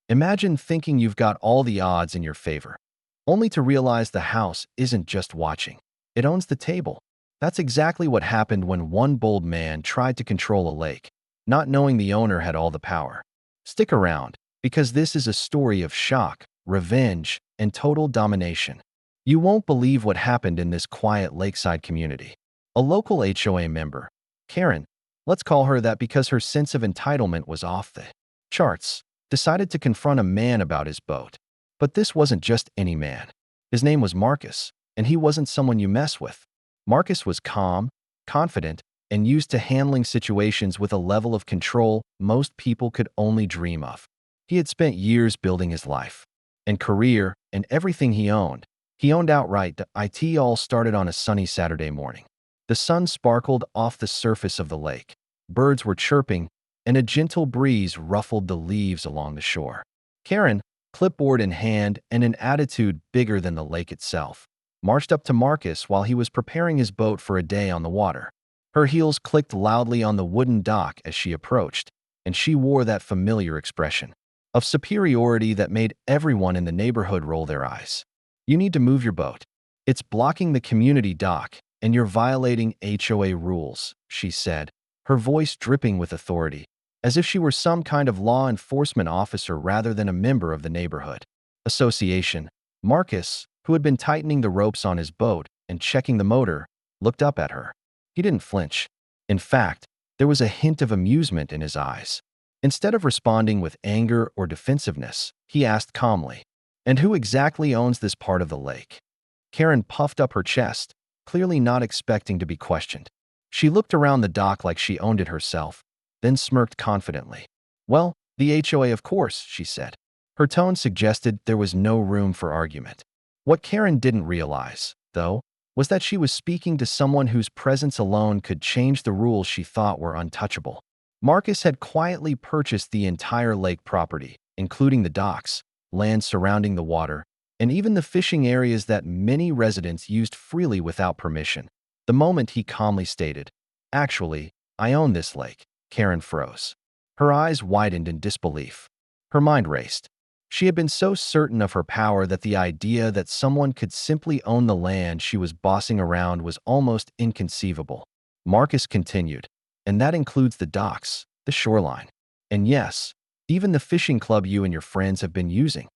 Imagine thinking you've got all the odds in your favor, only to realize the house isn't just watching. It owns the table. That's exactly what happened when one bold man tried to control a lake, not knowing the owner had all the power. Stick around, because this is a story of shock, revenge, and total domination. You won't believe what happened in this quiet lakeside community. A local HOA member, Karen, let's call her that because her sense of entitlement was off the charts, decided to confront a man about his boat. But this wasn't just any man. His name was Marcus, and he wasn't someone you mess with. Marcus was calm, confident, and used to handling situations with a level of control most people could only dream of. He had spent years building his life and career and everything he owned. He owned outright. It all started on a sunny Saturday morning. The sun sparkled off the surface of the lake. Birds were chirping, and a gentle breeze ruffled the leaves along the shore. Karen, clipboard in hand and an attitude bigger than the lake itself, marched up to Marcus while he was preparing his boat for a day on the water. Her heels clicked loudly on the wooden dock as she approached, and she wore that familiar expression of superiority that made everyone in the neighborhood roll their eyes. "You need to move your boat. It's blocking the community dock, and you're violating HOA rules," she said, her voice dripping with authority, as if she were some kind of law enforcement officer rather than a member of the neighborhood association. Marcus, who had been tightening the ropes on his boat and checking the motor, looked up at her. He didn't flinch. In fact, there was a hint of amusement in his eyes. Instead of responding with anger or defensiveness, he asked calmly, "And who exactly owns this part of the lake?" Karen puffed up her chest, clearly not expecting to be questioned. She looked around the dock like she owned it herself, then smirked confidently. "Well, the HOA, of course," she said. Her tone suggested there was no room for argument. What Karen didn't realize, though, was that she was speaking to someone whose presence alone could change the rules she thought were untouchable. Marcus had quietly purchased the entire lake property, including the docks, land surrounding the water, and even the fishing areas that many residents used freely without permission. The moment he calmly stated, "Actually, I own this lake," Karen froze. Her eyes widened in disbelief. Her mind raced. She had been so certain of her power that the idea that someone could simply own the land she was bossing around was almost inconceivable. Marcus continued, "And that includes the docks, the shoreline, and yes, even the fishing club you and your friends have been using."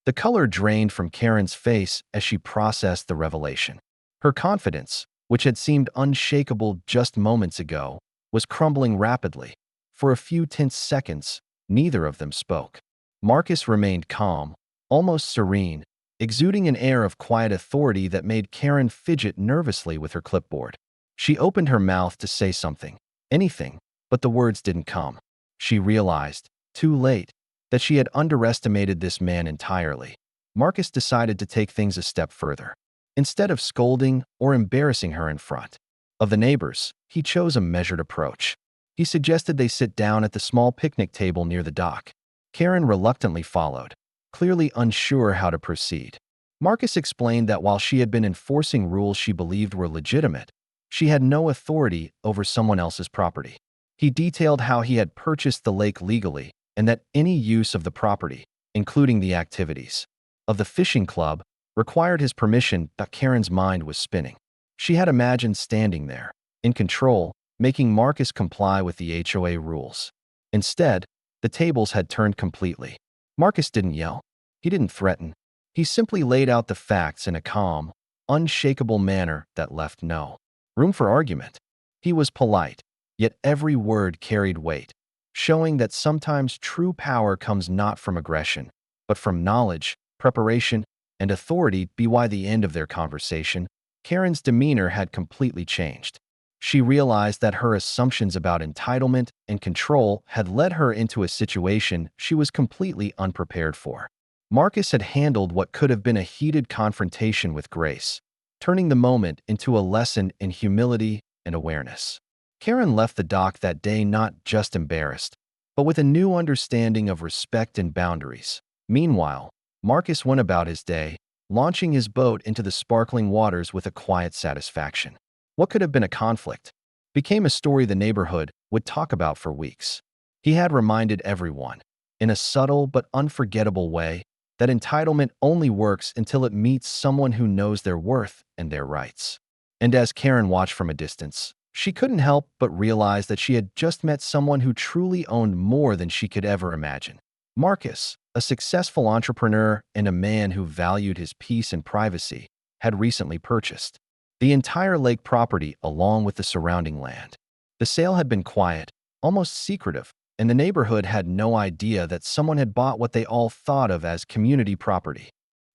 The color drained from Karen's face as she processed the revelation. Her confidence, which had seemed unshakable just moments ago, was crumbling rapidly. For a few tense seconds, neither of them spoke. Marcus remained calm, almost serene, exuding an air of quiet authority that made Karen fidget nervously with her clipboard. She opened her mouth to say something, anything, but the words didn't come. She realized, too late, that she had underestimated this man entirely. Marcus decided to take things a step further. Instead of scolding or embarrassing her in front of the neighbors, he chose a measured approach. He suggested they sit down at the small picnic table near the dock. Karen reluctantly followed, clearly unsure how to proceed. Marcus explained that while she had been enforcing rules she believed were legitimate, she had no authority over someone else's property. He detailed how he had purchased the lake legally and that any use of the property, including the activities of the fishing club, required his permission. But Karen's mind was spinning. She had imagined standing there, in control, making Marcus comply with the HOA rules. Instead, the tables had turned completely. Marcus didn't yell. He didn't threaten. He simply laid out the facts in a calm, unshakable manner that left no room for argument. He was polite, yet every word carried weight, showing that sometimes true power comes not from aggression, but from knowledge, preparation, and authority. By the end of their conversation, Karen's demeanor had completely changed. She realized that her assumptions about entitlement and control had led her into a situation she was completely unprepared for. Marcus had handled what could have been a heated confrontation with grace, turning the moment into a lesson in humility and awareness. Karen left the dock that day not just embarrassed, but with a new understanding of respect and boundaries. Meanwhile, Marcus went about his day, launching his boat into the sparkling waters with a quiet satisfaction. What could have been a conflict became a story the neighborhood would talk about for weeks. He had reminded everyone, in a subtle but unforgettable way, that entitlement only works until it meets someone who knows their worth and their rights. And as Karen watched from a distance, she couldn't help but realize that she had just met someone who truly owned more than she could ever imagine. Marcus, a successful entrepreneur and a man who valued his peace and privacy, had recently purchased the entire lake property along with the surrounding land. The sale had been quiet, almost secretive, and the neighborhood had no idea that someone had bought what they all thought of as community property.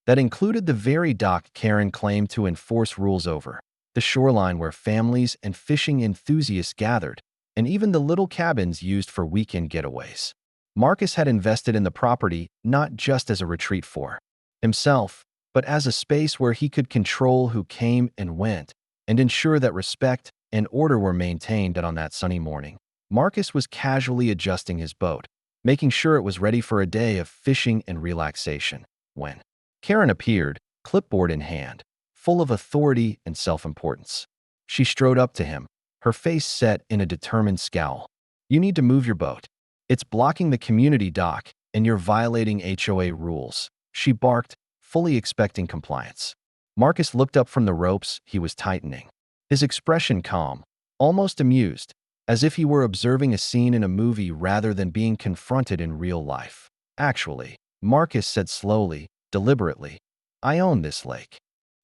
That included the very dock Karen claimed to enforce rules over, the shoreline where families and fishing enthusiasts gathered, and even the little cabins used for weekend getaways. Marcus had invested in the property not just as a retreat for himself, but as a space where he could control who came and went and ensure that respect and order were maintained. On that sunny morning, Marcus was casually adjusting his boat, making sure it was ready for a day of fishing and relaxation, when Karen appeared, clipboard in hand, full of authority and self-importance. She strode up to him, her face set in a determined scowl. "You need to move your boat. It's blocking the community dock, and you're violating HOA rules," she barked, fully expecting compliance. Marcus looked up from the ropes he was tightening, his expression calm, almost amused, as if he were observing a scene in a movie rather than being confronted in real life. "Actually," Marcus said slowly, deliberately, "I own this lake."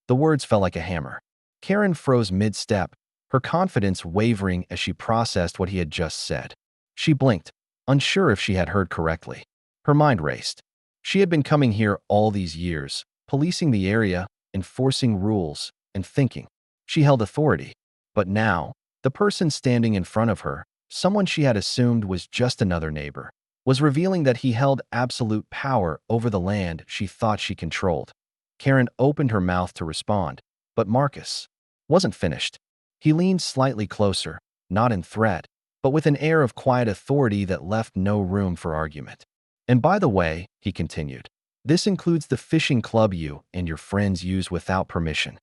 The words fell like a hammer. Karen froze mid-step, her confidence wavering as she processed what he had just said. She blinked, unsure if she had heard correctly. Her mind raced. She had been coming here all these years, policing the area, enforcing rules, and thinking she held authority. But now, the person standing in front of her, someone she had assumed was just another neighbor, was revealing that he held absolute power over the land she thought she controlled. Karen opened her mouth to respond, but Marcus wasn't finished. He leaned slightly closer, not in threat, but with an air of quiet authority that left no room for argument. "And by the way," he continued, "this includes the fishing club you and your friends use without permission."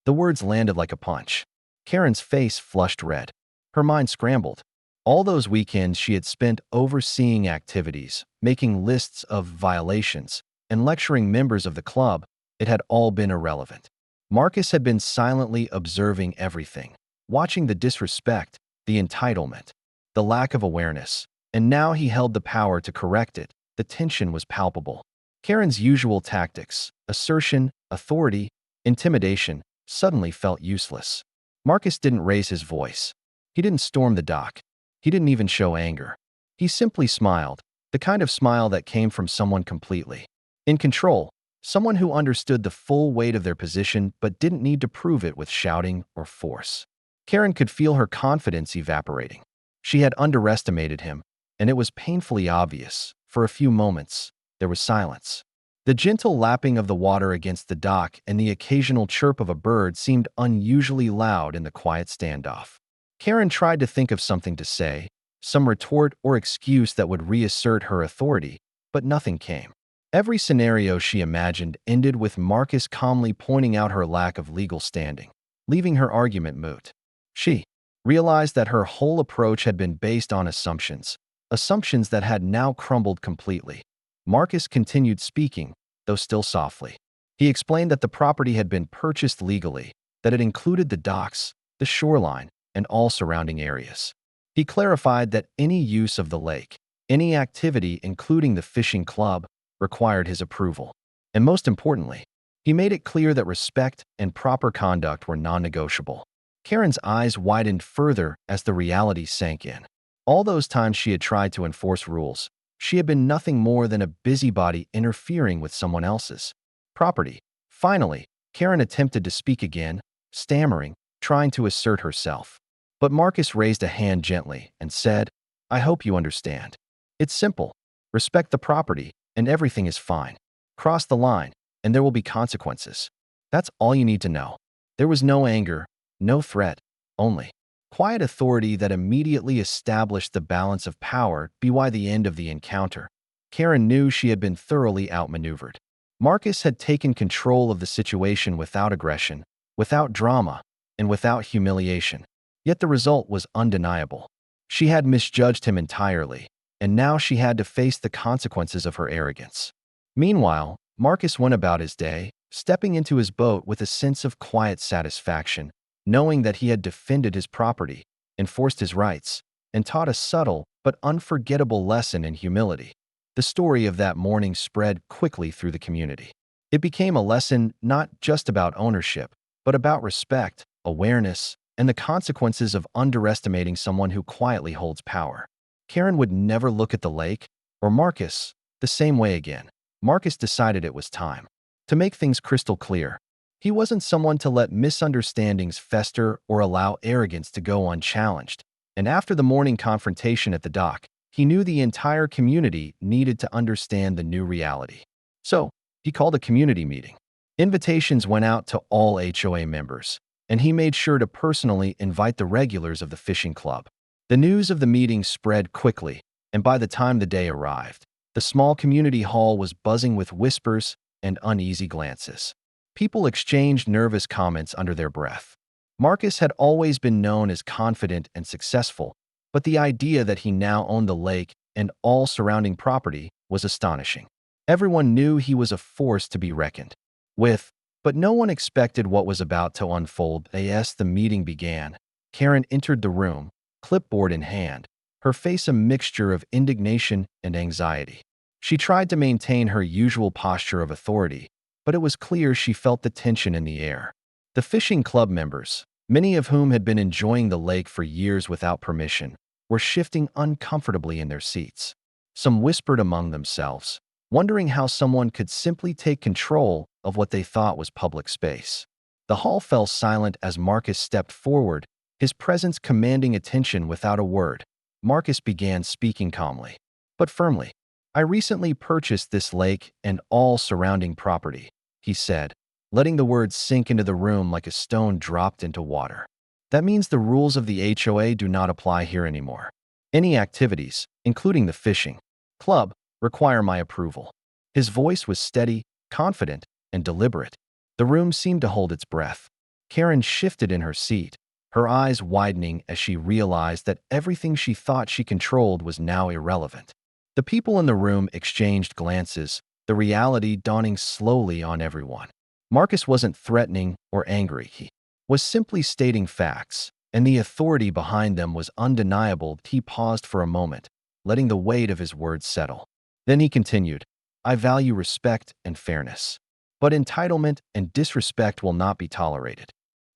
The words landed like a punch. Karen's face flushed red. Her mind scrambled. All those weekends she had spent overseeing activities, making lists of violations, and lecturing members of the club, it had all been irrelevant. Marcus had been silently observing everything, watching the disrespect, the entitlement, the lack of awareness, and now he held the power to correct it. The tension was palpable. Karen's usual tactics, assertion, authority, intimidation, suddenly felt useless. Marcus didn't raise his voice. He didn't storm the dock. He didn't even show anger. He simply smiled, the kind of smile that came from someone completely in control, someone who understood the full weight of their position but didn't need to prove it with shouting or force. Karen could feel her confidence evaporating. She had underestimated him, and it was painfully obvious. For a few moments, there was silence. The gentle lapping of the water against the dock and the occasional chirp of a bird seemed unusually loud in the quiet standoff. Karen tried to think of something to say, some retort or excuse that would reassert her authority, but nothing came. Every scenario she imagined ended with Marcus calmly pointing out her lack of legal standing, leaving her argument moot. She realized that her whole approach had been based on assumptions that had now crumbled completely. Marcus continued speaking, though still softly. He explained that the property had been purchased legally, that it included the docks, the shoreline, and all surrounding areas. He clarified that any use of the lake, any activity including the fishing club, required his approval. And most importantly, he made it clear that respect and proper conduct were non-negotiable. Karen's eyes widened further as the reality sank in. All those times she had tried to enforce rules, she had been nothing more than a busybody interfering with someone else's property. Finally, Karen attempted to speak again, stammering, trying to assert herself. But Marcus raised a hand gently and said, "I hope you understand. It's simple. Respect the property, and everything is fine. Cross the line, and there will be consequences. That's all you need to know." There was no anger, no threat, only quiet authority that immediately established the balance of power. By the end of the encounter, Karen knew she had been thoroughly outmaneuvered. Marcus had taken control of the situation without aggression, without drama, and without humiliation. Yet the result was undeniable. She had misjudged him entirely. and now she had to face the consequences of her arrogance. Meanwhile, Marcus went about his day, stepping into his boat with a sense of quiet satisfaction, knowing that he had defended his property, enforced his rights, and taught a subtle but unforgettable lesson in humility. The story of that morning spread quickly through the community. It became a lesson not just about ownership, but about respect, awareness, and the consequences of underestimating someone who quietly holds power. Karen would never look at the lake, or Marcus, the same way again. Marcus decided it was time to make things crystal clear. He wasn't someone to let misunderstandings fester or allow arrogance to go unchallenged. And after the morning confrontation at the dock, he knew the entire community needed to understand the new reality. So, he called a community meeting. Invitations went out to all HOA members, and he made sure to personally invite the regulars of the fishing club. The news of the meeting spread quickly, and by the time the day arrived, the small community hall was buzzing with whispers and uneasy glances. People exchanged nervous comments under their breath. Marcus had always been known as confident and successful, but the idea that he now owned the lake and all surrounding property was astonishing. Everyone knew he was a force to be reckoned with, but no one expected what was about to unfold. As the meeting began, Karen entered the room, clipboard in hand, her face a mixture of indignation and anxiety. She tried to maintain her usual posture of authority, but it was clear she felt the tension in the air. The fishing club members, many of whom had been enjoying the lake for years without permission, were shifting uncomfortably in their seats. Some whispered among themselves, wondering how someone could simply take control of what they thought was public space. The hall fell silent as Marcus stepped forward, his presence commanding attention without a word. Marcus began speaking calmly, but firmly. "I recently purchased this lake and all surrounding property," he said, letting the words sink into the room like a stone dropped into water. "That means the rules of the HOA do not apply here anymore. Any activities, including the fishing club, require my approval." His voice was steady, confident, and deliberate. The room seemed to hold its breath. Karen shifted in her seat, her eyes widening as she realized that everything she thought she controlled was now irrelevant. The people in the room exchanged glances, the reality dawning slowly on everyone. Marcus wasn't threatening or angry. He was simply stating facts, and the authority behind them was undeniable. He paused for a moment, letting the weight of his words settle. Then he continued, "I value respect and fairness, but entitlement and disrespect will not be tolerated."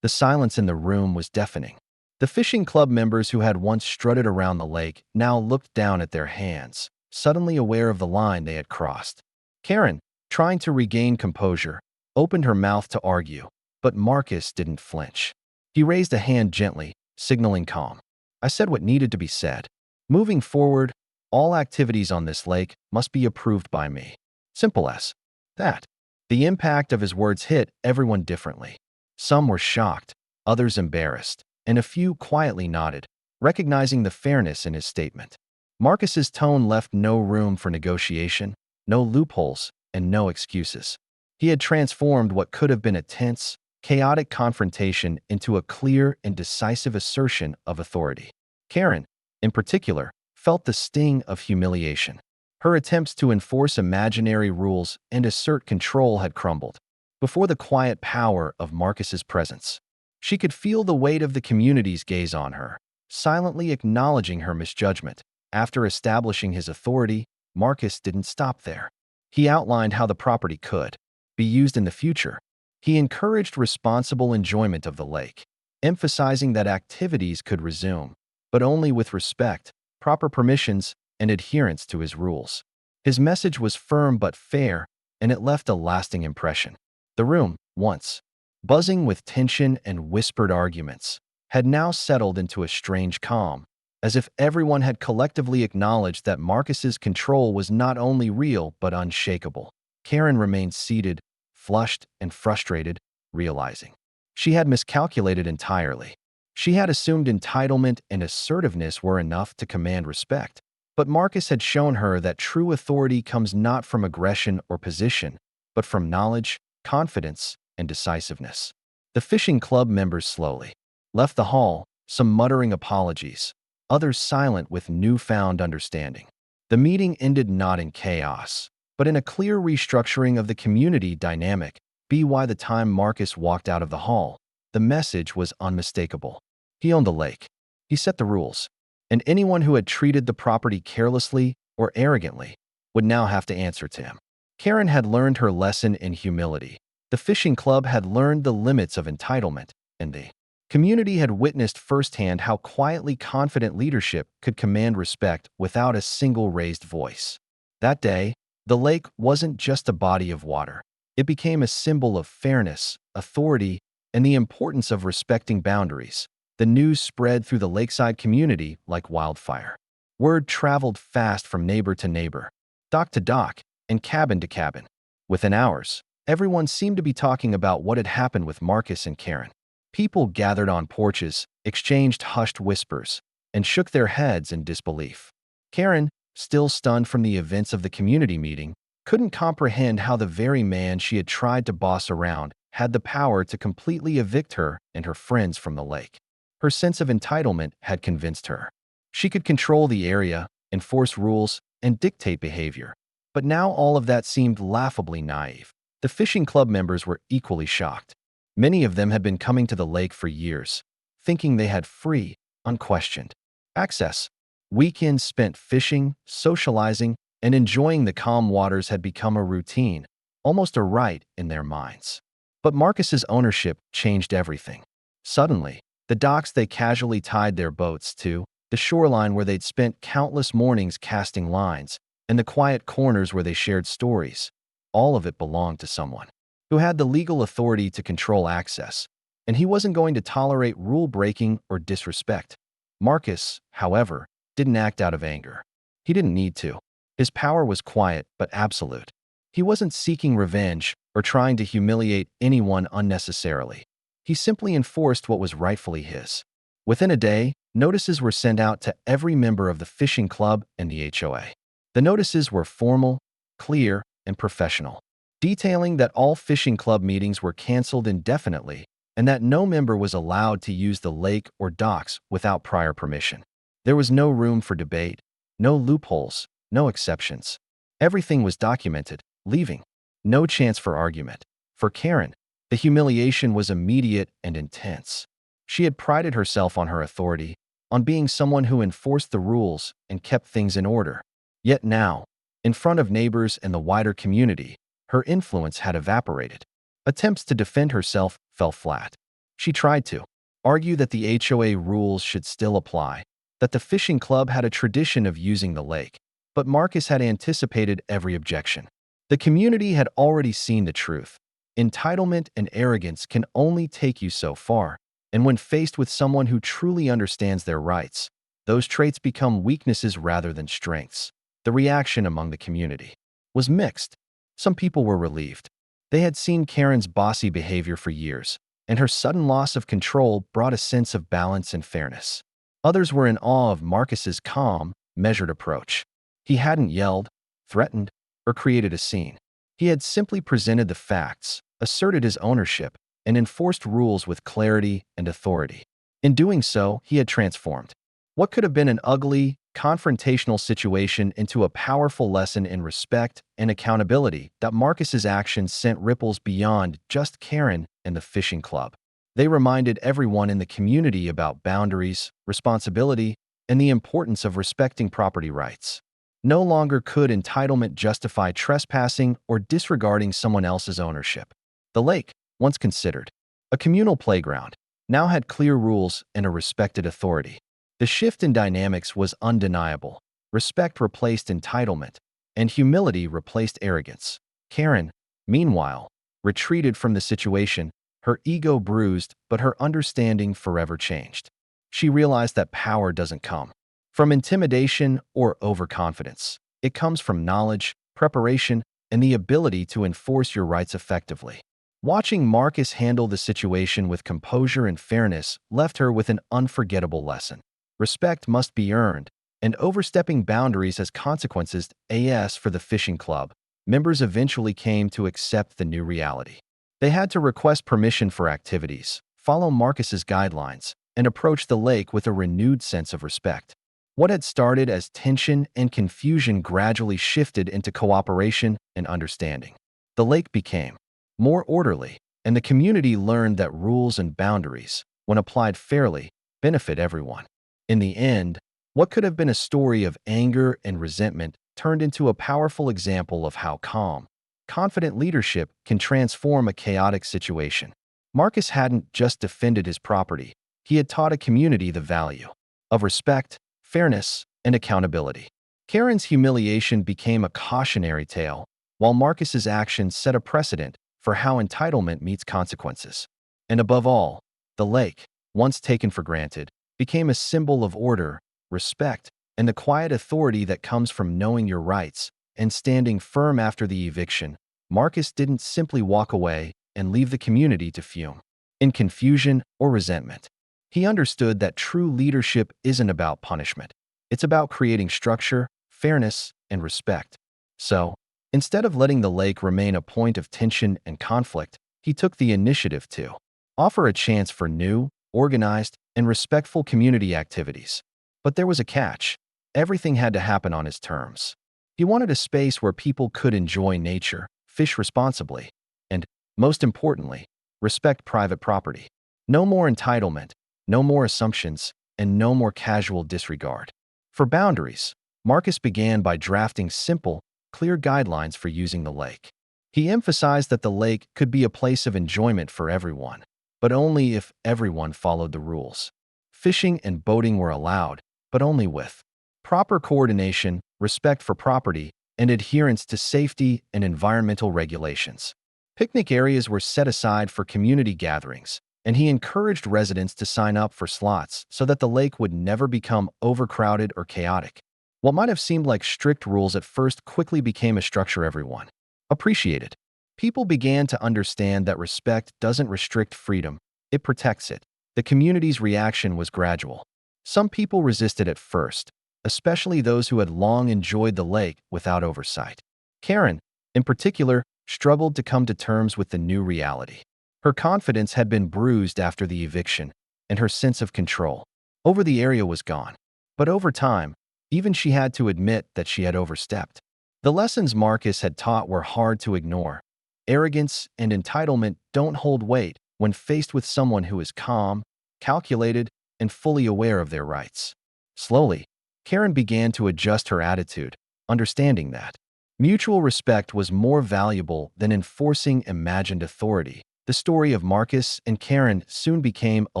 The silence in the room was deafening. The fishing club members who had once strutted around the lake now looked down at their hands, suddenly aware of the line they had crossed. Karen, trying to regain composure, opened her mouth to argue, but Marcus didn't flinch. He raised a hand gently, signaling calm. "I said what needed to be said. Moving forward, all activities on this lake must be approved by me. Simple as that." The impact of his words hit everyone differently. Some were shocked, others embarrassed, and a few quietly nodded, recognizing the fairness in his statement. Marcus's tone left no room for negotiation, no loopholes, and no excuses. He had transformed what could have been a tense, chaotic confrontation into a clear and decisive assertion of authority. Karen, in particular, felt the sting of humiliation. Her attempts to enforce imaginary rules and assert control had crumbled before the quiet power of Marcus's presence. She could feel the weight of the community's gaze on her, silently acknowledging her misjudgment. After establishing his authority, Marcus didn't stop there. He outlined how the property could be used in the future. He encouraged responsible enjoyment of the lake, emphasizing that activities could resume, but only with respect, proper permissions, and adherence to his rules. His message was firm but fair, and it left a lasting impression. The room, once buzzing with tension and whispered arguments, had now settled into a strange calm, as if everyone had collectively acknowledged that Marcus's control was not only real but unshakable. Karen remained seated, flushed and frustrated, realizing she had miscalculated entirely. She had assumed entitlement and assertiveness were enough to command respect, but Marcus had shown her that true authority comes not from aggression or position, but from knowledge, confidence, and decisiveness. The fishing club members slowly left the hall, some muttering apologies, others silent with newfound understanding. The meeting ended not in chaos, but in a clear restructuring of the community dynamic. By the time Marcus walked out of the hall, the message was unmistakable. He owned the lake. He set the rules. And anyone who had treated the property carelessly or arrogantly would now have to answer to him. Karen had learned her lesson in humility. The fishing club had learned the limits of entitlement, and the community had witnessed firsthand how quietly confident leadership could command respect without a single raised voice. That day, the lake wasn't just a body of water. It became a symbol of fairness, authority, and the importance of respecting boundaries. The news spread through the lakeside community like wildfire. Word traveled fast from neighbor to neighbor, dock to dock, and cabin to cabin. Within hours, everyone seemed to be talking about what had happened with Marcus and Karen. People gathered on porches, exchanged hushed whispers, and shook their heads in disbelief. Karen, still stunned from the events of the community meeting, couldn't comprehend how the very man she had tried to boss around had the power to completely evict her and her friends from the lake. Her sense of entitlement had convinced her. She could control the area, enforce rules, and dictate behavior. But now all of that seemed laughably naive. The fishing club members were equally shocked. Many of them had been coming to the lake for years, thinking they had free, unquestioned access. Weekends spent fishing, socializing, and enjoying the calm waters had become a routine, almost a rite in their minds. But Marcus's ownership changed everything. Suddenly, the docks they casually tied their boats to, the shoreline where they'd spent countless mornings casting lines, and the quiet corners where they shared stories, all of it belonged to someone who had the legal authority to control access, and he wasn't going to tolerate rule-breaking or disrespect. Marcus, however, didn't act out of anger. He didn't need to. His power was quiet but absolute. He wasn't seeking revenge or trying to humiliate anyone unnecessarily. He simply enforced what was rightfully his. Within a day, notices were sent out to every member of the fishing club and the HOA. The notices were formal, clear, and professional, detailing that all fishing club meetings were canceled indefinitely and that no member was allowed to use the lake or docks without prior permission. There was no room for debate, no loopholes, no exceptions. Everything was documented, leaving no chance for argument. For Karen, the humiliation was immediate and intense. She had prided herself on her authority, on being someone who enforced the rules and kept things in order. Yet now, in front of neighbors and the wider community, her influence had evaporated. Attempts to defend herself fell flat. She tried to argue that the HOA rules should still apply, that the fishing club had a tradition of using the lake, but Marcus had anticipated every objection. The community had already seen the truth. Entitlement and arrogance can only take you so far, and when faced with someone who truly understands their rights, those traits become weaknesses rather than strengths. The reaction among the community was mixed. Some people were relieved. They had seen Karen's bossy behavior for years, and her sudden loss of control brought a sense of balance and fairness. Others were in awe of Marcus's calm, measured approach. He hadn't yelled, threatened, or created a scene. He had simply presented the facts, asserted his ownership, and enforced rules with clarity and authority. In doing so, he had transformed what could have been an ugly, confrontational situation into a powerful lesson in respect and accountability. That Marcus's actions sent ripples beyond just Karen and the fishing club. They reminded everyone in the community about boundaries, responsibility, and the importance of respecting property rights. No longer could entitlement justify trespassing or disregarding someone else's ownership. The lake, once considered a communal playground, now had clear rules and a respected authority. The shift in dynamics was undeniable. Respect replaced entitlement, and humility replaced arrogance. Karen, meanwhile, retreated from the situation, her ego bruised, but her understanding forever changed. She realized that power doesn't come from intimidation or overconfidence. It comes from knowledge, preparation, and the ability to enforce your rights effectively. Watching Marcus handle the situation with composure and fairness left her with an unforgettable lesson. Respect must be earned, and overstepping boundaries has consequences. As for the fishing club, members eventually came to accept the new reality. They had to request permission for activities, follow Marcus's guidelines, and approach the lake with a renewed sense of respect. What had started as tension and confusion gradually shifted into cooperation and understanding. The lake became more orderly, and the community learned that rules and boundaries, when applied fairly, benefit everyone. In the end, what could have been a story of anger and resentment turned into a powerful example of how calm, confident leadership can transform a chaotic situation. Marcus hadn't just defended his property, he had taught a community the value of respect, fairness, and accountability. Karen's humiliation became a cautionary tale, while Marcus's actions set a precedent for how entitlement meets consequences. And above all, the lake, once taken for granted, became a symbol of order, respect, and the quiet authority that comes from knowing your rights and standing firm after the eviction. Marcus didn't simply walk away and leave the community to fume in confusion or resentment. He understood that true leadership isn't about punishment. It's about creating structure, fairness, and respect. So, instead of letting the lake remain a point of tension and conflict, he took the initiative to offer a chance for new, organized, and respectful community activities. But there was a catch. Everything had to happen on his terms. He wanted a space where people could enjoy nature, fish responsibly, and, most importantly, respect private property. No more entitlement, no more assumptions, and no more casual disregard. For boundaries, Marcus began by drafting simple, clear guidelines for using the lake. He emphasized that the lake could be a place of enjoyment for everyone, but only if everyone followed the rules. Fishing and boating were allowed, but only with proper coordination, respect for property, and adherence to safety and environmental regulations. Picnic areas were set aside for community gatherings, and he encouraged residents to sign up for slots so that the lake would never become overcrowded or chaotic. What might have seemed like strict rules at first quickly became a structure everyone appreciated. People began to understand that respect doesn't restrict freedom, it protects it. The community's reaction was gradual. Some people resisted at first, especially those who had long enjoyed the lake without oversight. Karen, in particular, struggled to come to terms with the new reality. Her confidence had been bruised after the eviction, and her sense of control over the area was gone. But over time, even she had to admit that she had overstepped. The lessons Marcus had taught were hard to ignore. Arrogance and entitlement don't hold weight when faced with someone who is calm, calculated, and fully aware of their rights. Slowly, Karen began to adjust her attitude, understanding that mutual respect was more valuable than enforcing imagined authority. The story of Marcus and Karen soon became a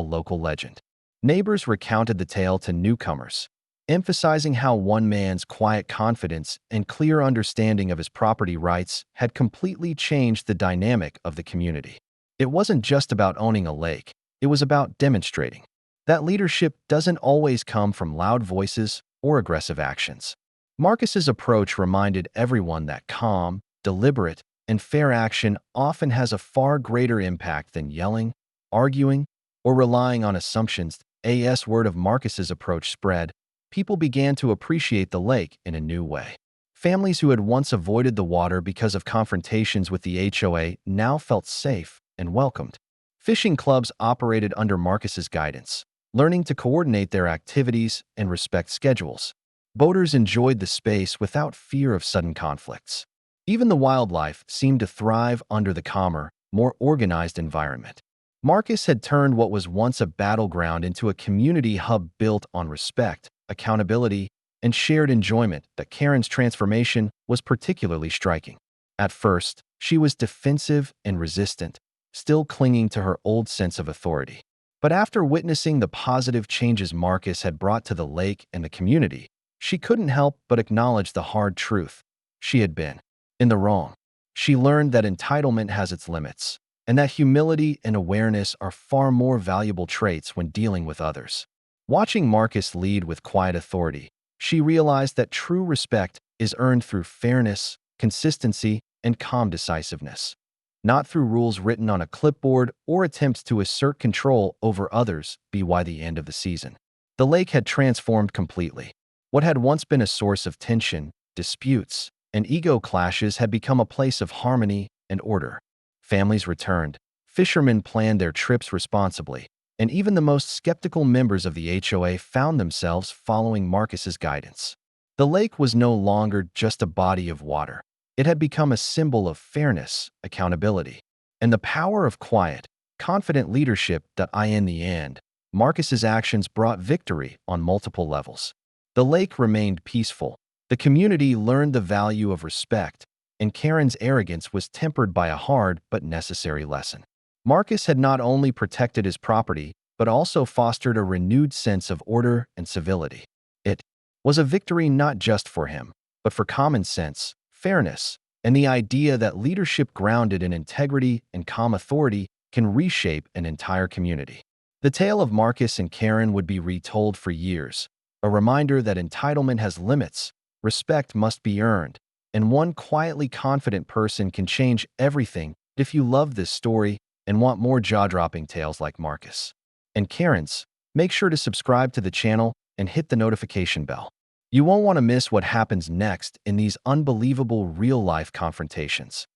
local legend. Neighbors recounted the tale to newcomers, emphasizing how one man's quiet confidence and clear understanding of his property rights had completely changed the dynamic of the community. It wasn't just about owning a lake, it was about demonstrating that leadership doesn't always come from loud voices or aggressive actions. Marcus's approach reminded everyone that calm, deliberate, and fair action often has a far greater impact than yelling, arguing, or relying on assumptions. As word of Marcus's approach spread, people began to appreciate the lake in a new way. Families who had once avoided the water because of confrontations with the HOA now felt safe and welcomed. Fishing clubs operated under Marcus's guidance, learning to coordinate their activities and respect schedules. Boaters enjoyed the space without fear of sudden conflicts. Even the wildlife seemed to thrive under the calmer, more organized environment. Marcus had turned what was once a battleground into a community hub built on respect, accountability, and shared enjoyment. That Karen's transformation was particularly striking. At first, she was defensive and resistant, still clinging to her old sense of authority. But after witnessing the positive changes Marcus had brought to the lake and the community, she couldn't help but acknowledge the hard truth. She had been in the wrong. She learned that entitlement has its limits, and that humility and awareness are far more valuable traits when dealing with others. Watching Marcus lead with quiet authority, she realized that true respect is earned through fairness, consistency, and calm decisiveness, not through rules written on a clipboard or attempts to assert control over others. By the end of the season, the lake had transformed completely. What had once been a source of tension, disputes, and ego clashes had become a place of harmony and order. Families returned, fishermen planned their trips responsibly, and even the most skeptical members of the HOA found themselves following Marcus's guidance. The lake was no longer just a body of water. It had become a symbol of fairness, accountability, and the power of quiet, confident leadership that in the end, Marcus's actions brought victory on multiple levels. The lake remained peaceful. The community learned the value of respect, and Karen's arrogance was tempered by a hard but necessary lesson. Marcus had not only protected his property, but also fostered a renewed sense of order and civility. It was a victory not just for him, but for common sense, fairness, and the idea that leadership grounded in integrity and calm authority can reshape an entire community. The tale of Marcus and Karen would be retold for years, a reminder that entitlement has limits, respect must be earned, and one quietly confident person can change everything. If you love this story and want more jaw-dropping tales like Marcus and Karen's, make sure to subscribe to the channel and hit the notification bell. You won't want to miss what happens next in these unbelievable real-life confrontations.